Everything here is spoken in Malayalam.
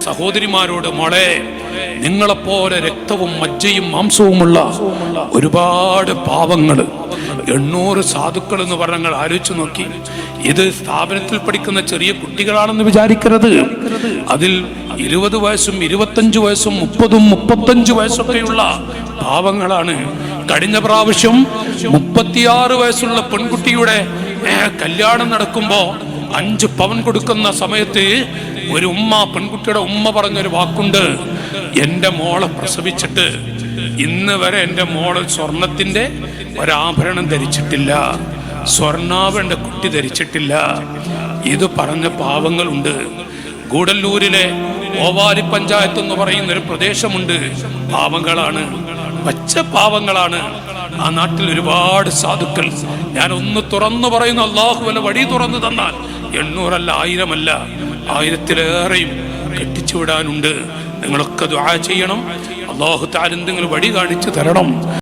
സഹോദരിമാരോട്, മോളെ, നിങ്ങളെപ്പോലെ രക്തവും മജ്ജയും മാംസവുമുള്ള ഒരുപാട് പാവങ്ങൾ, 800 സാധുക്കൾ എന്ന് പറഞ്ഞങ്ങൾ ആലോചിച്ച് നോക്കി. ഇത് സ്ഥാപനത്തിൽ പഠിക്കുന്ന ചെറിയ കുട്ടികളാണെന്ന് വിചാരിക്കരുത്. അതിൽ 20 വയസ്സും 25 വയസ്സും 30ഉം 35 വയസ്സൊക്കെയുള്ള പാവങ്ങളാണ്. കഴിഞ്ഞ പ്രാവശ്യം 36 വയസ്സുള്ള പെൺകുട്ടിയുടെ കല്യാണം നടക്കുമ്പോ 5 പവൻ കൊടുക്കുന്ന സമയത്ത് ഒരു പെൺകുട്ടിയുടെ ഉമ്മ പറഞ്ഞൊരു വാക്കുണ്ട്, എൻ്റെ മോളെ പ്രസവിച്ചിട്ട് ഇന്ന് വരെ എൻ്റെ മോള് സ്വർണത്തിന്റെ ഒരാഭരണം ധരിച്ചിട്ടില്ല, സ്വർണ്ണാഭന്റെ കുട്ടി ധരിച്ചിട്ടില്ല. ഇത് പറഞ്ഞ പാവങ്ങളുണ്ട്. ഗൂഡല്ലൂരിലെ ഓവാരി പഞ്ചായത്ത് എന്ന് പറയുന്ന ഒരു പ്രദേശമുണ്ട്. പാവങ്ങളാണ്, പച്ച പാവങ്ങളാണ്. ആ നാട്ടിൽ ഒരുപാട് സാധുക്കൾ. ഞാൻ ഒന്ന് തുറന്നു പറയുന്നു, അള്ളാഹു വല്ല വഴി തുറന്നു തന്നാൽ 800 അല്ല, 1000 അല്ല, 1000-ലേറെയും കെട്ടിച്ചു വിടാനുണ്ട്. നിങ്ങളൊക്കെ ദുആ ചെയ്യണം. അള്ളാഹു തആല എന്തെങ്കിലും വഴി കാണിച്ചു തരണം.